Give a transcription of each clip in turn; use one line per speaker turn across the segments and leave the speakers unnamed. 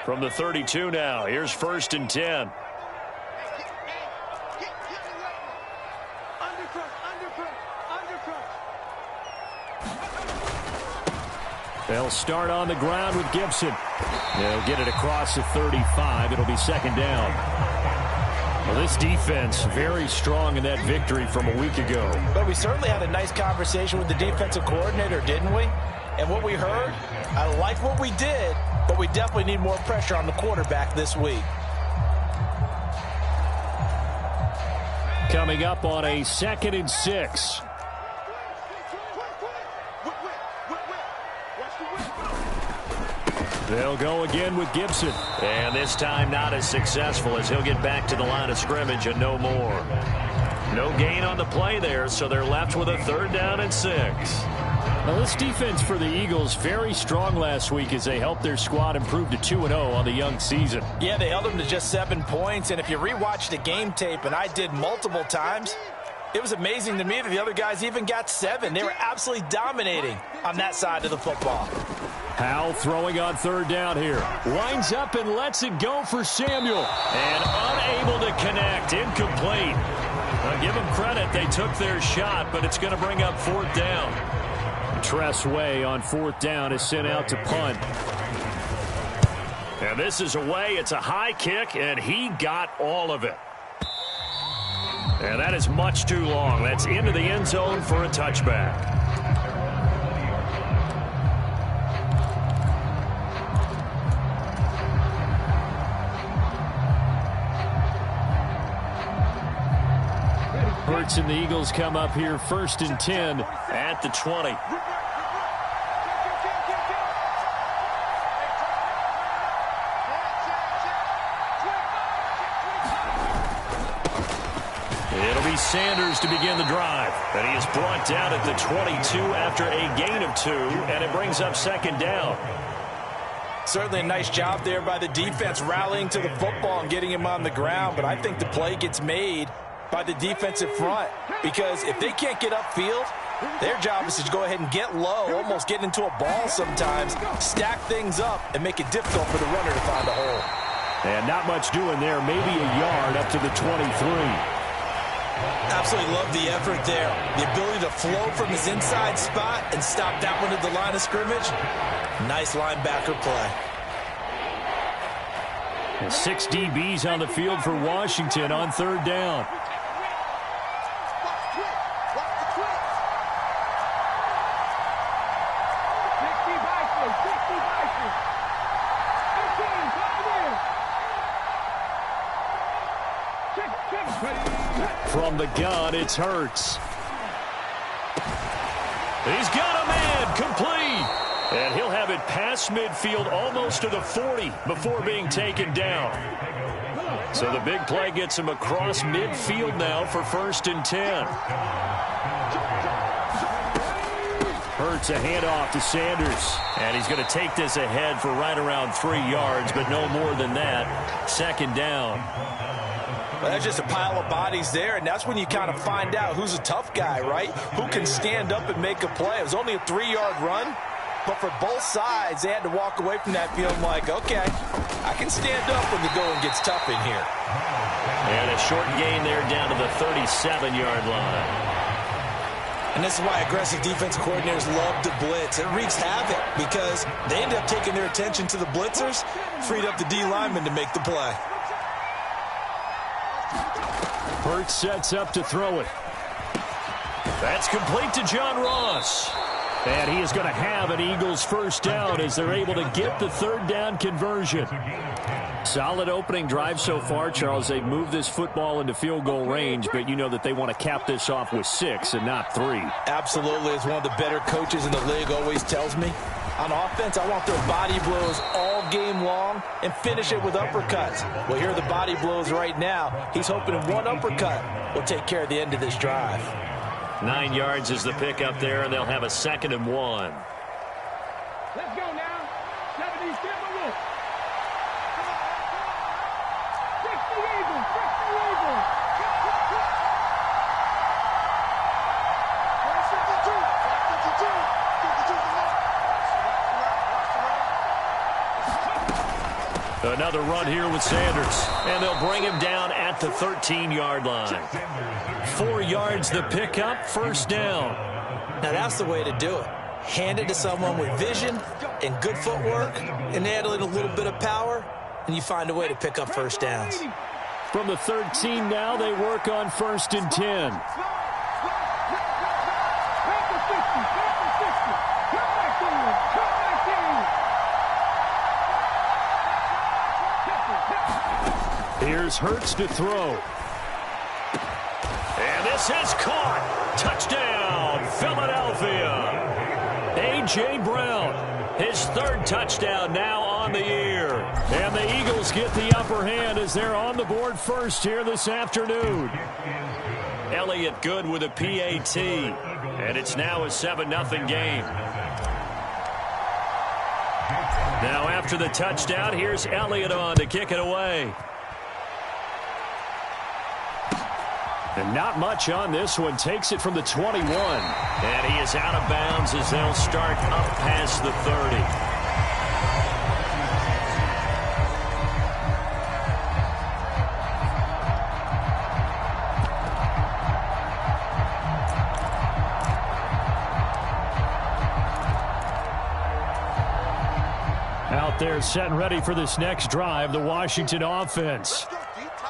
From the 32 now, here's 1st and 10. They'll start on the ground with Gibson. They'll get it across the 35. It'll be 2nd down. Well, this defense very strong in that victory from a week ago.
But we certainly had a nice conversation with the defensive coordinator, didn't we? And what we heard, I like what we did, but we definitely need more pressure on the quarterback this week.
Coming up on a 2nd and 6. They'll go again with Gibson. And this time not as successful as he'll get back to the line of scrimmage and no more. No gain on the play there, so they're left with a 3rd down and 6. Now, this defense for the Eagles very strong last week as they helped their squad improve to 2-0 on the young season.
Yeah, they held them to just 7 points, and if you rewatch the game tape, and I did multiple times, it was amazing to me that the other guys even got 7. They were absolutely dominating on that side of the football.
Howell throwing on 3rd down here. Winds up and lets it go for Samuel. And unable to connect. Incomplete. Now, give them credit. They took their shot, but it's going to bring up 4th down. Tress Way on 4th down is sent out to punt. And this is away. It's a high kick, and he got all of it. And that is much too long. That's into the end zone for a touchback. Hurts and the Eagles come up here 1st and 10 at the 20. It'll be Sanders to begin the drive. And he is brought down at the 22 after a gain of 2, and it brings up 2nd down.
Certainly a nice job there by the defense rallying to the football and getting him on the ground, but I think the play gets made by the defensive front, because if they can't get upfield, their job is to go ahead and get low, almost get into a ball sometimes, stack things up, and make it difficult for the runner to find a hole.
And not much doing there, maybe a yard up to the 23.
Absolutely love the effort there. The ability to flow from his inside spot and stop that one at the line of scrimmage. Nice linebacker play.
And 6 DBs on the field for Washington on 3rd down. From the gun, it's Hurts. He's got a man, complete. And he'll have it past midfield almost to the 40 before being taken down. So the big play gets him across midfield now for 1st and 10. Hurts a handoff to Sanders. And he's going to take this ahead for right around 3 yards, but no more than that. 2nd down.
Well, that's just a pile of bodies there, and that's when you kind of find out who's a tough guy, right? Who can stand up and make a play. It was only a 3-yard run, but for both sides, they had to walk away from that feeling like, okay, I can stand up when the going gets tough in here.
And a short gain there down to the 37-yard line.
And this is why aggressive defense coordinators love to blitz. It wreaks havoc because they end up taking their attention to the blitzers, freed up the D lineman to make the play.
Hurts sets up to throw it. That's complete to John Ross. And he is going to have an Eagles 1st down as they're able to get the 3rd down conversion. Solid opening drive so far, Charles. They've moved this football into field goal range, but you know that they want to cap this off with 6 and not 3.
Absolutely. As one of the better coaches in the league always tells me, on offense, I want their body blows all game long and finish it with uppercuts. Well, here are the body blows right now. He's hoping one uppercut will take care of the end of this drive.
9 yards is the pickup there, and they'll have a 2nd and 1.
Let's go now. 70 Timberwolves. 60 Eagles. 60 Eagles.
Another run here with Sanders, and they'll bring him down at the 13-yard line. 4 yards the pickup, first down.
Now that's the way to do it. Hand it to someone with vision and good footwork, and add a little bit of power, and you find a way to pick up first downs.
From the 13 now, they work on 1st and 10. Here's Hurts to throw. And this is caught. Touchdown, Philadelphia. A.J. Brown, his 3rd touchdown now on the year. And the Eagles get the upper hand as they're on the board first here this afternoon. Elliott good with a PAT. And it's now a 7-0 game. Now after the touchdown, here's Elliott on to kick it away. And not much on this one. Takes it from the 21. And he is out of bounds as they'll start up past the 30. Out there set and ready for this next drive, the Washington offense.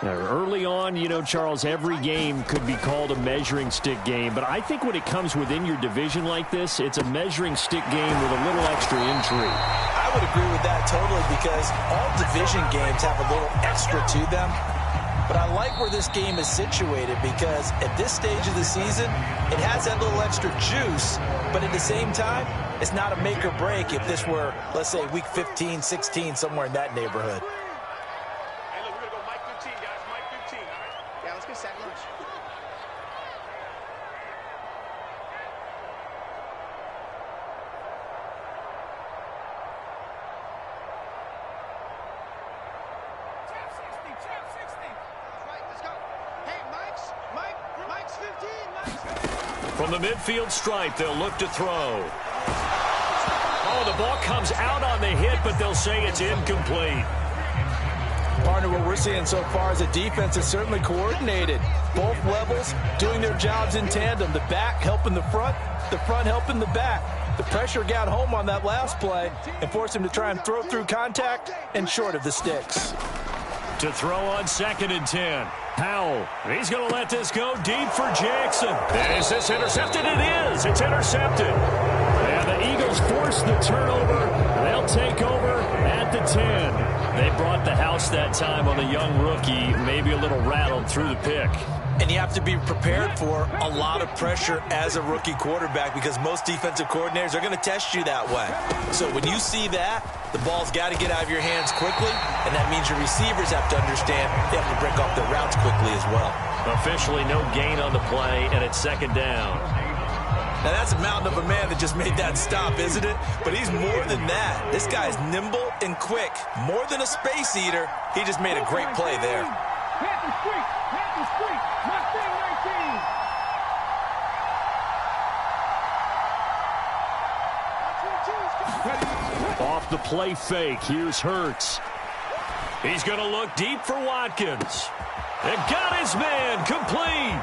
Early on, you know, Charles, every game could be called a measuring stick game. But I think when it comes within your division like this, it's a measuring stick game with a little extra intrigue.
I would agree with that totally because all division games have a little extra to them. But I like where this game is situated because at this stage of the season, it has that little extra juice. But at the same time, it's not a make or break if this were, let's say, week 15, 16, somewhere in that neighborhood.
From the midfield stripe, they'll look to throw. Oh, the ball comes out on the hit, but they'll say it's incomplete.
Partner, what we're seeing so far is the defense is certainly coordinated. Both levels doing their jobs in tandem. The back helping the front helping the back. The pressure got home on that last play and forced him to try and throw through contact and short of the sticks.
To throw on 2nd and 10. Powell, he's going to let this go deep for Jackson. And is this intercepted? It is. It's intercepted. And the Eagles force the turnover. They'll take over at the 10. They brought the house that time on the young rookie, maybe a little rattled through the pick.
And you have to be prepared for a lot of pressure as a rookie quarterback because most defensive coordinators are going to test you that way. So when you see that, the ball's got to get out of your hands quickly, and that means your receivers have to understand they have to break off their routes quickly as well.
Officially no gain on the play, and it's 2nd down.
Now that's a mountain of a man that just made that stop, isn't it? But he's more than that. This guy's nimble and quick. More than a space eater, he just made a great play there.
Off the play fake, here's Hurts. He's going to look deep for Watkins. And got his man complete.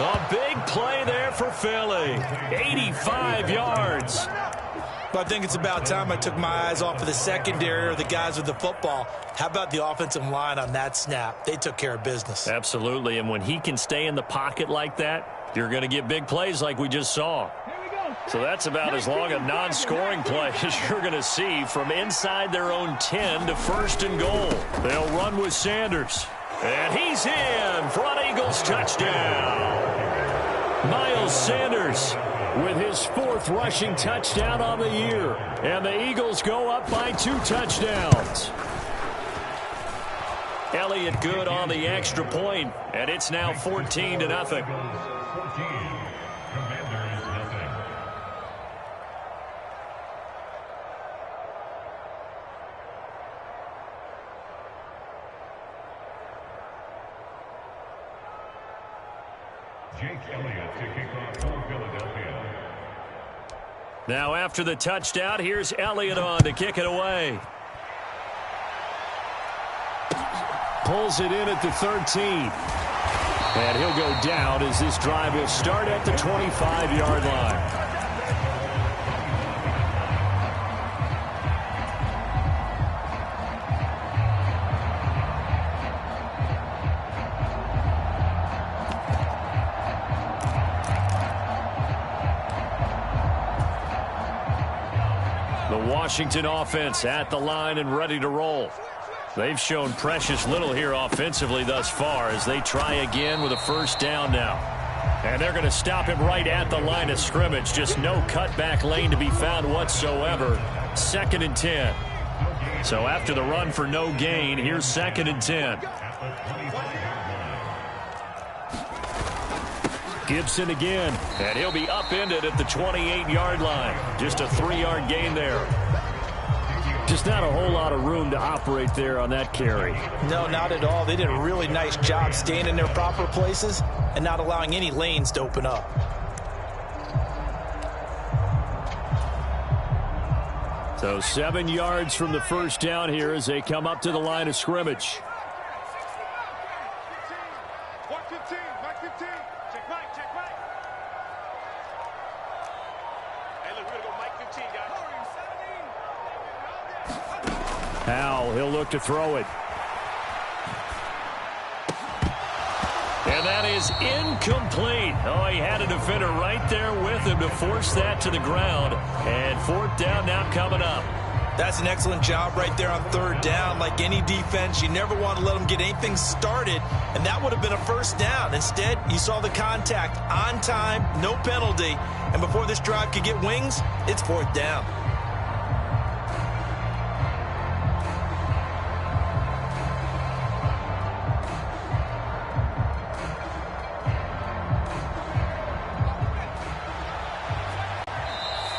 A big play there for Philly. 85 yards.
But I think it's about time I took my eyes off of the secondary or the guys with the football. How about the offensive line on that snap? They took care of business.
Absolutely, and when he can stay in the pocket like that, you're going to get big plays like we just saw. So that's about as long a non-scoring play as you're going to see from inside their own 10 to 1st and goal. They'll run with Sanders. And he's in for an Eagles touchdown. Miles Sanders with his 4th rushing touchdown on the year. And the Eagles go up by 2 touchdowns. Elliott good on the extra point, and it's now 14-0. Now after the touchdown, here's Elliott on to kick it away. Pulls it in at the 13. And he'll go down as this drive will start at the 25-yard line. The Washington offense at the line and ready to roll. They've shown precious little here offensively thus far as they try again with a first down now. And they're going to stop him right at the line of scrimmage. Just no cutback lane to be found whatsoever. 2nd and 10. So after the run for no gain, here's 2nd and 10. Gibson again, and he'll be upended at the 28-yard line. Just a 3-yard gain there. Just not a whole lot of room to operate there on that carry.
No, not at all. They did a really nice job staying in their proper places and not allowing any lanes to open up.
So 7 yards from the first down here as they come up to the line of scrimmage. Howell, he'll look to throw it. And that is incomplete. Oh, he had a defender right there with him to force that to the ground. And 4th down now coming up.
That's an excellent job right there on 3rd down. Like any defense, you never want to let them get anything started, and that would have been a first down. Instead, you saw the contact on time, no penalty, and before this drive could get wings, it's 4th down.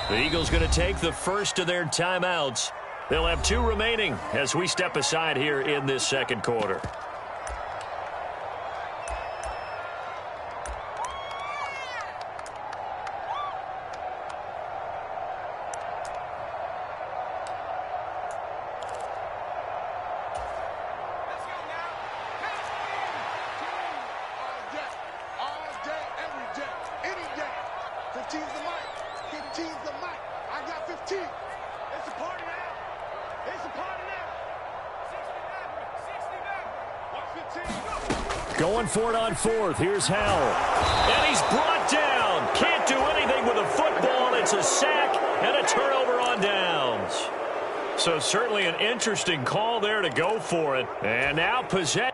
The Eagles going to take the first of their timeouts. They'll have 2 remaining as we step aside here in this second quarter. Going for it on 4th. Here's Howell. And he's brought down. Can't do anything with a football. It's a sack and a turnover on downs. So certainly an interesting call there to go for it. And now possession.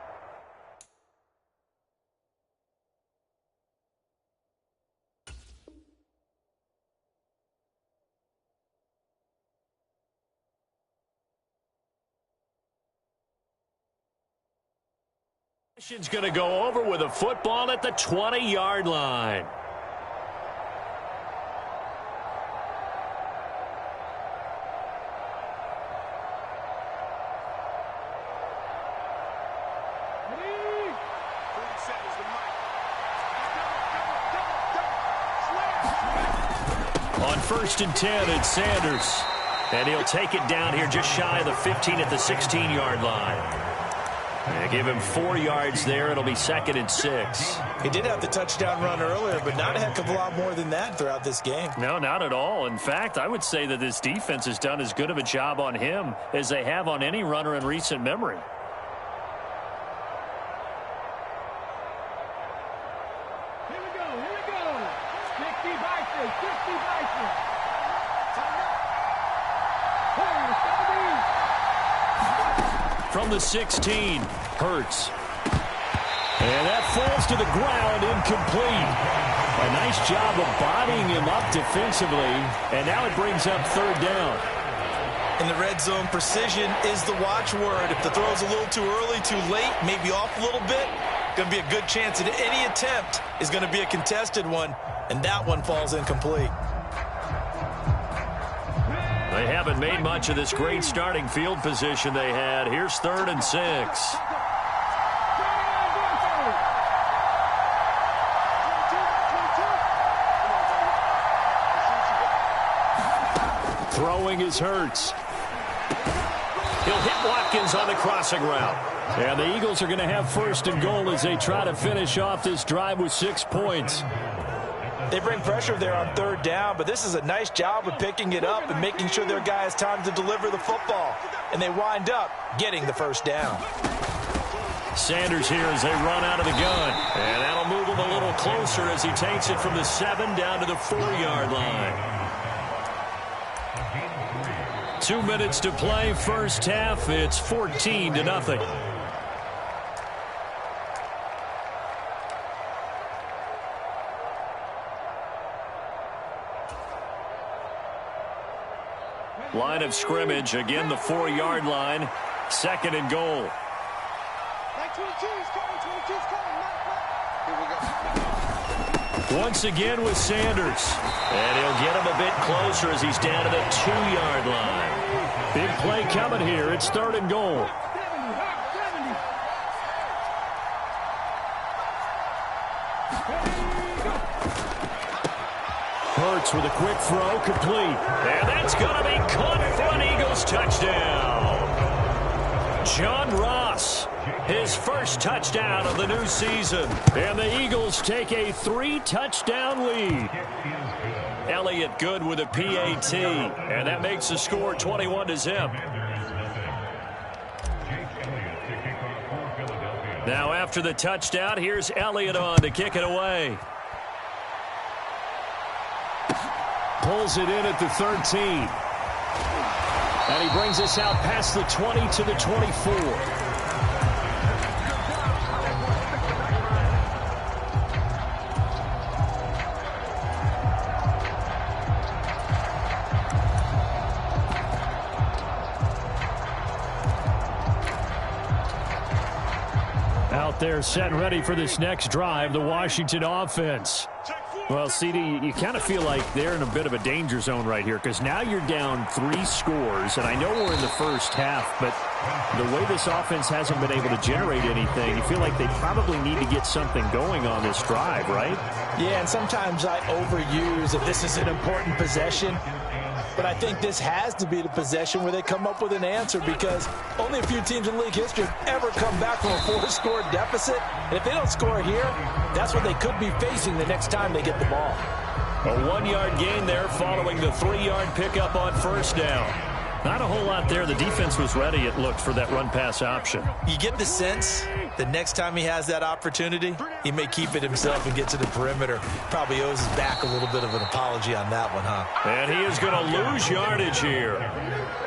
Going to go over with a football at the 20-yard line. On 1st and 10, it's Sanders. And he'll take it down here just shy of the 15 at the 16-yard line. They give him 4 yards there. It'll be 2nd and 6.
He did have the touchdown run earlier, but not a heck of a lot more than that throughout this game.
No, not at all. In fact, I would say that this defense has done as good of a job on him as they have on any runner in recent memory.
Here we go. 60 Bison.
From the 16, Hurts. And that falls to the ground, incomplete. A nice job of bodying him up defensively, and now it brings up 3rd down.
In the red zone, precision is the watchword. If the throw's a little too early, too late, maybe off a little bit, going to be a good chance that any attempt is going to be a contested one, and that one falls incomplete.
They haven't made much of this great starting field position they had. Here's 3rd and 6. Throwing is Hurts. He'll hit Watkins on the crossing route. And the Eagles are going to have first and goal as they try to finish off this drive with 6 points.
They bring pressure there on third down, but this is a nice job of picking it up and making sure their guy has time to deliver the football. And they wind up getting the first down.
Sanders here as they run out of the gun. And that'll move him a little closer as he takes it from the 7 down to the 4-yard line. 2 minutes to play, first half. It's 14-0. Line of scrimmage, again the 4-yard line. Second and goal. Once again with Sanders. And he'll get him a bit closer as he's down to the 2-yard line. Big play coming here. It's third and goal. Hurts with a quick throw, complete. And that's going to be caught for an Eagles touchdown. John Ross, his first touchdown of the new season. And the Eagles take a 3-touchdown lead. Elliott good with a PAT. And that makes the score 21-0. Now after the touchdown, here's Elliott on to kick it away. Pulls it in at the 13. And he brings us out past the 20 to the 24. Out there set and ready for this next drive, the Washington offense. Well, CD, you kind of feel like they're in a bit of a danger zone right here because now you're down 3 scores, and I know we're in the first half, but the way this offense hasn't been able to generate anything, you feel like they probably need to get something going on this drive, right?
Yeah, and sometimes I overuse if this is an important possession. But I think this has to be the possession where they come up with an answer because only a few teams in league history have ever come back from a 4-score deficit. And if they don't score here, that's what they could be facing the next time they get the ball.
A 1-yard gain there following the 3-yard pickup on first down. Not a whole lot there. The defense was ready, it looked, for that run-pass option.
You get the sense the next time he has that opportunity, he may keep it himself and get to the perimeter. Probably owes his back a little bit of an apology on that one, huh?
And he is going to lose yardage here.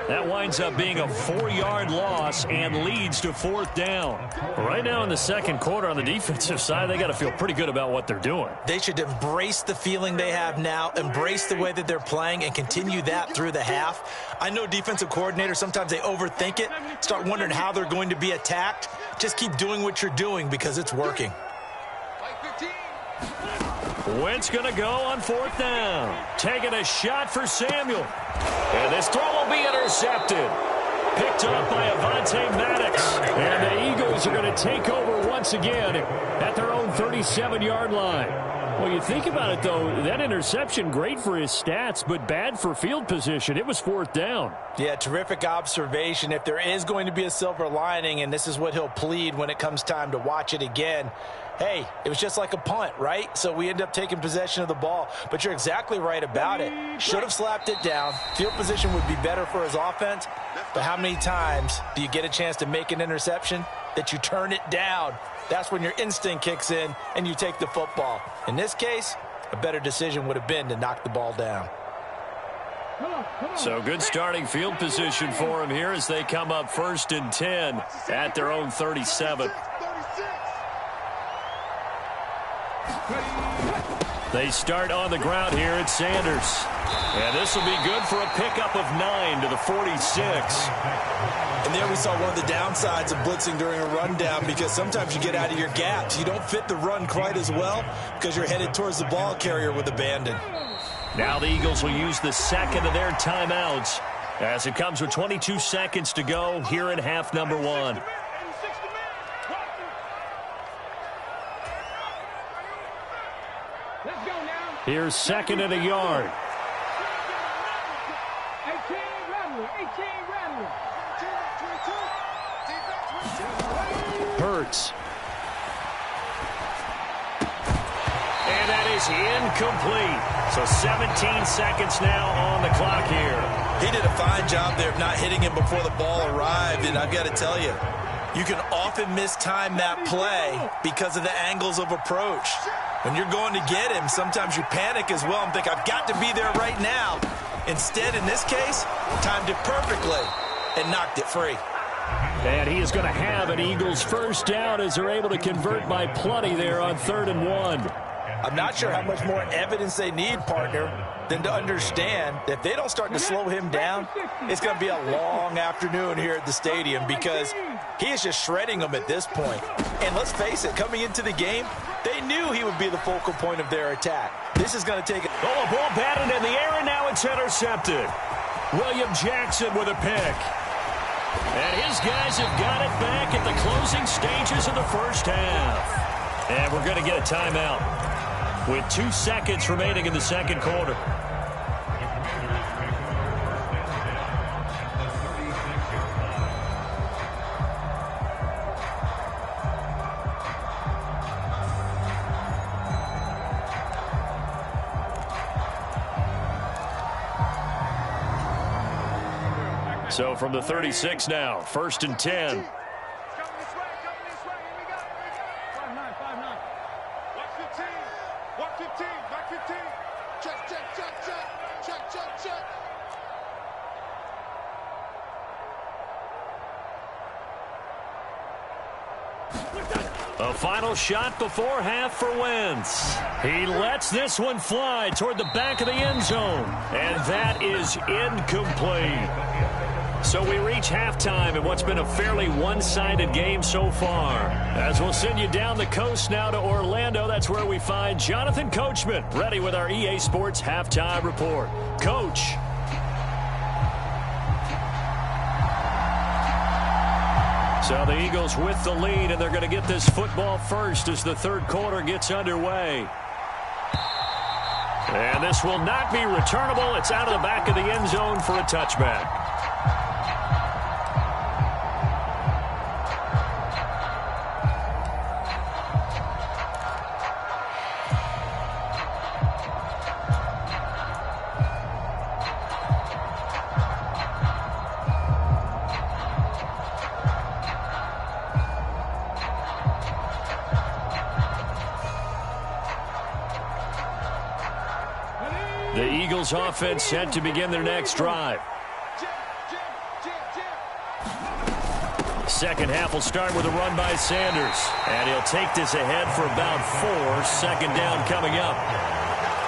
That winds up being a 4-yard loss and leads to 4th down. Right now in the second quarter on the defensive side, they got to feel pretty good about what they're doing.
They should embrace the feeling they have now, embrace the way that they're playing, and continue that through the half. I know defensive coordinators, sometimes they overthink it, start wondering how they're going to be attacked. Just keep doing what you're doing because it's working.
Wentz going to go on 4th down. Taking a shot for Samuel. And this throw will be intercepted. Picked up by Avonte Maddox. And the Eagles are going to take over once again at their own 37-yard line. Well, you think about it, though, that interception, great for his stats, but bad for field position. It was 4th down.
Yeah, terrific observation. If there is going to be a silver lining, and this is what he'll plead when it comes time to watch it again, hey, it was just like a punt, right? So we end up taking possession of the ball. But you're exactly right about it. Should have slapped it down. Field position would be better for his offense. But how many times do you get a chance to make an interception that you turn it down? That's when your instinct kicks in and you take the football. In this case, a better decision would have been to knock the ball down.
So good starting field position for him here as they come up 1st and 10 at their own 37. They start on the ground here at Sanders. And this will be good for a pickup of 9 to the 46.
And there we saw one of the downsides of blitzing during a rundown because sometimes you get out of your gaps. You don't fit the run quite as well because you're headed towards the ball carrier with abandon.
Now the Eagles will use the second of their timeouts as it comes with 22 seconds to go here in half number 1. Here's 2nd and a yard. Hurts. And that is incomplete. So 17 seconds now on the clock here.
He did a fine job there of not hitting him before the ball arrived, and I've got to tell you, you can often mistime that play because of the angles of approach. When you're going to get him, sometimes you panic as well and think, I've got to be there right now. Instead, in this case, timed it perfectly and knocked it free.
And he is going to have an Eagles first down as they're able to convert by plenty there on 3rd and 1.
I'm not sure how much more evidence they need, partner, than to understand that if they don't start to slow him down, it's going to be a long afternoon here at the stadium because he is just shredding them at this point. And let's face it, coming into the game, they knew he would be the focal point of their attack. This is going to take
a ball batted in the air, and now it's intercepted. William Jackson with a pick. And his guys have got it back at the closing stages of the first half. And we're going to get a timeout with 2 seconds remaining in the second quarter. So from the 36 now, 1st and 10. A final shot before half for Wentz. He lets this one fly toward the back of the end zone. And that is incomplete. So we reach halftime in what's been a fairly one-sided game so far. As we'll send you down the coast now to Orlando, that's where we find Jonathan Coachman, ready with our EA Sports Halftime Report. Coach. So the Eagles with the lead, and they're going to get this football first as the third quarter gets underway. And this will not be returnable. It's out of the back of the end zone for a touchback. The Eagles offense set to begin their next drive. Second half will start with a run by Sanders. And he'll take this ahead for about 4. Second down coming up.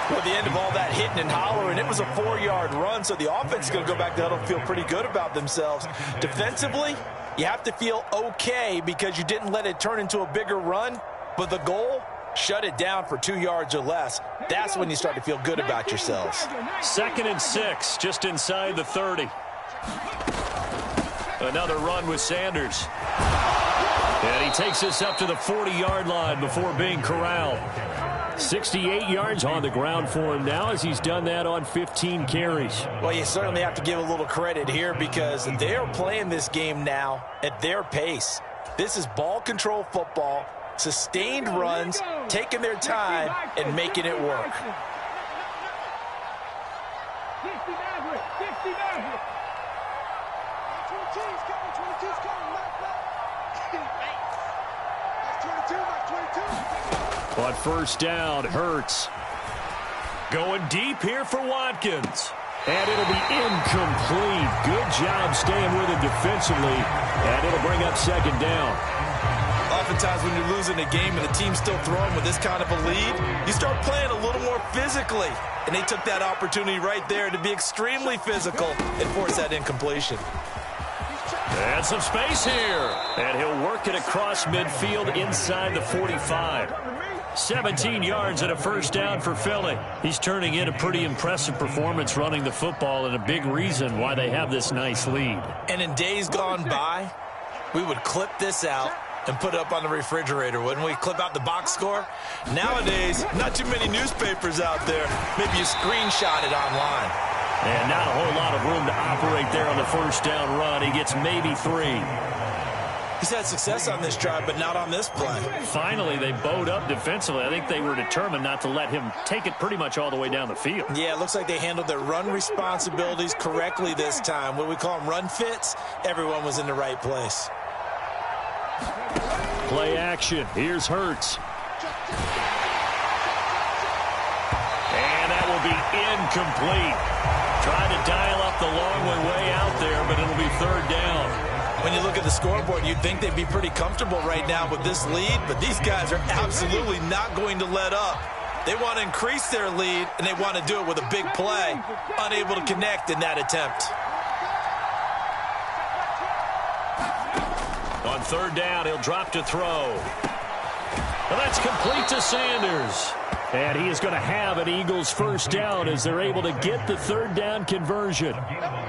Well, at the end of all that hitting and hollering, it was a 4-yard run, so the offense is going to go back to huddle and feel pretty good about themselves. Defensively, you have to feel okay because you didn't let it turn into a bigger run, but the goal, shut it down for 2 yards or less. That's when you start to feel good about yourselves.
2nd and 6, just inside the 30. Another run with Sanders. And he takes this up to the 40-yard line before being corralled. 68 yards on the ground for him now as he's done that on 15 carries.
Well, you certainly have to give a little credit here because they are playing this game now at their pace. This is ball control football, sustained runs, taking their time, and making it work.
On first down, Hurts. Going deep here for Watkins. And it'll be incomplete. Good job staying with it defensively. And it'll bring up second down.
Oftentimes when you're losing a game and the team's still throwing with this kind of a lead, you start playing a little more physically. And they took that opportunity right there to be extremely physical and force that incompletion.
And some space here. And he'll work it across midfield inside the 45. 17 yards and a first down for Philly. He's turning in a pretty impressive performance running the football and a big reason why they have this nice lead.
And in days gone by, we would clip this out and put it up on the refrigerator, wouldn't we? Clip out the box score. Nowadays, not too many newspapers out there. Maybe you screenshot it online.
And not a whole lot of room to operate there on the first down run. He gets maybe 3.
He's had success on this drive, but not on this play.
Finally, they bowed up defensively. I think they were determined not to let him take it pretty much all the way down the field.
Yeah, it looks like they handled their run responsibilities correctly this time. What we call them run fits, everyone was in the right place.
Play action. Here's Hurts. And that will be incomplete. Trying to dial up the long way out there, but it'll be third down.
When you look at the scoreboard, you'd think they'd be pretty comfortable right now with this lead, but these guys are absolutely not going to let up. They want to increase their lead, and they want to do it with a big play. Unable to connect in that attempt.
On third down, he'll drop to throw. And that's complete to Sanders. And he is going to have an Eagles first down as they're able to get the third down conversion.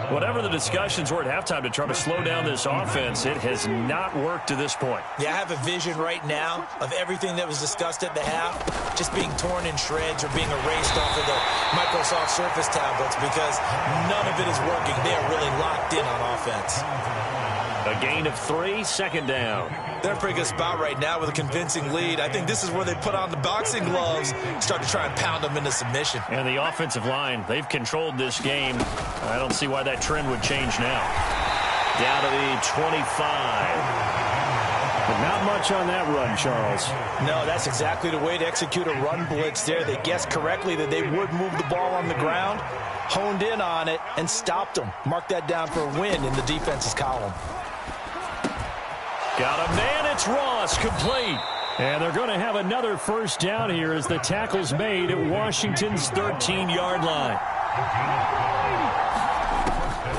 Whatever the discussions were at halftime to try to slow down this offense, it has not worked to this point.
Yeah, I have a vision right now of everything that was discussed at the half just being torn in shreds or being erased off of the Microsoft Surface tablets because none of it is working. They are really locked in on offense.
A gain of 3, second down.
They're in a pretty good spot right now with a convincing lead. I think this is where they put on the boxing gloves, start to try and pound them into submission.
And the offensive line, they've controlled this game. I don't see why that trend would change now. Down to the 25. But not much on that run, Charles.
No, that's exactly the way to execute a run blitz there. They guessed correctly that they would move the ball on the ground, honed in on it, and stopped them. Mark that down for a win in the defense's column.
Got a man, it's Ross, complete. And they're going to have another first down here as the tackle's made at Washington's 13-yard line.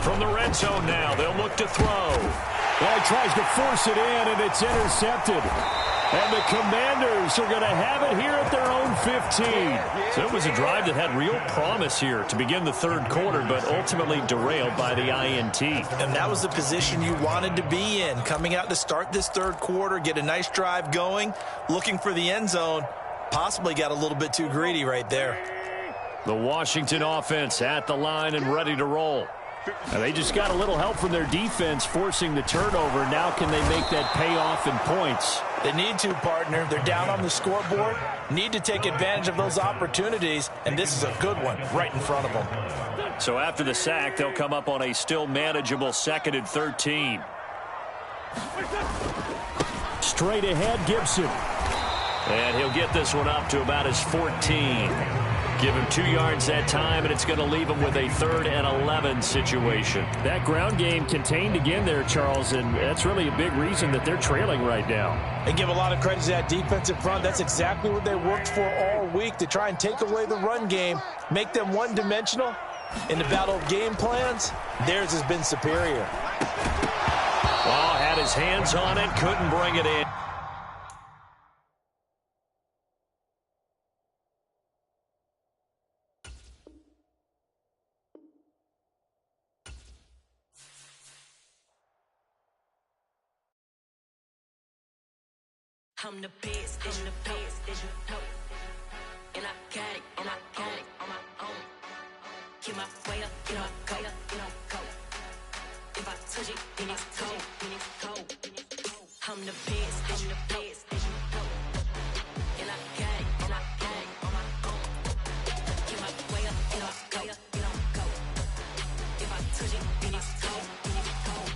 From the red zone now, they'll look to throw. Well, he tries to force it in, and it's intercepted. And the Commanders are going to have it here at their own 15. So it was a drive that had real promise here to begin the third quarter, but ultimately derailed by the INT.
And that was the position you wanted to be in, coming out to start this third quarter, get a nice drive going, looking for the end zone. Possibly got a little bit too greedy right there.
The Washington offense at the line and ready to roll. And they just got a little help from their defense forcing the turnover. Now can they make that pay off in points?
They need to, partner. They're down on the scoreboard. Need to take advantage of those opportunities, and this is a good one right in front of them.
So after the sack, they'll come up on a still manageable 2nd and 13. Straight ahead, Gibson. And he'll get this one up to about his 14. Give him 2 yards that time, and it's going to leave him with a 3rd and 11 situation. That ground game contained again there, Charles, and that's really a big reason that they're trailing right now.
They give a lot of credit to that defensive front. That's exactly what they worked for all week, to try and take away the run game, make them one-dimensional. In the battle of game plans, theirs has been superior.
Oh, had his hands on it, couldn't bring it in.
I'm the best, and the best, as you know. And I got it, and I got it on my own. Get my way up, you know, go, you know, go. If I touch it, then it's cold, then it's cold. I'm the best, and the best, as you know. And I got it, and I got it on my own. Get my way up, you know, go, you know, go. If I touch it, then it's cold, then it's cold.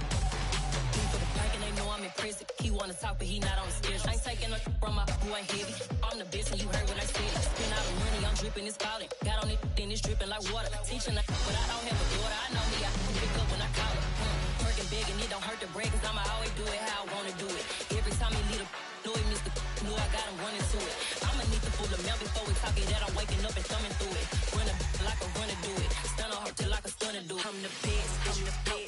He for the bank and they know I'm impressive. He wanna talk, but he not on the schedule. I ain't taking a from my boy heavy. I'm the best and you heard what I said. Spend all the money, I'm dripping, it's spouting. Got on it, then it's dripping like water. Teaching but I don't have a daughter. I know me, I can pick up when I call it. Working big and it don't hurt the break, cause I'ma always do it how I wanna do it. Every time he lead a know it, Mr. Know I got him running to it. I'ma need to full of milk before we talk it that I'm waking up and thumbing through it. Run a like a runner do it. Stun on her till like a stunner do it. I'm the best, I'm the best.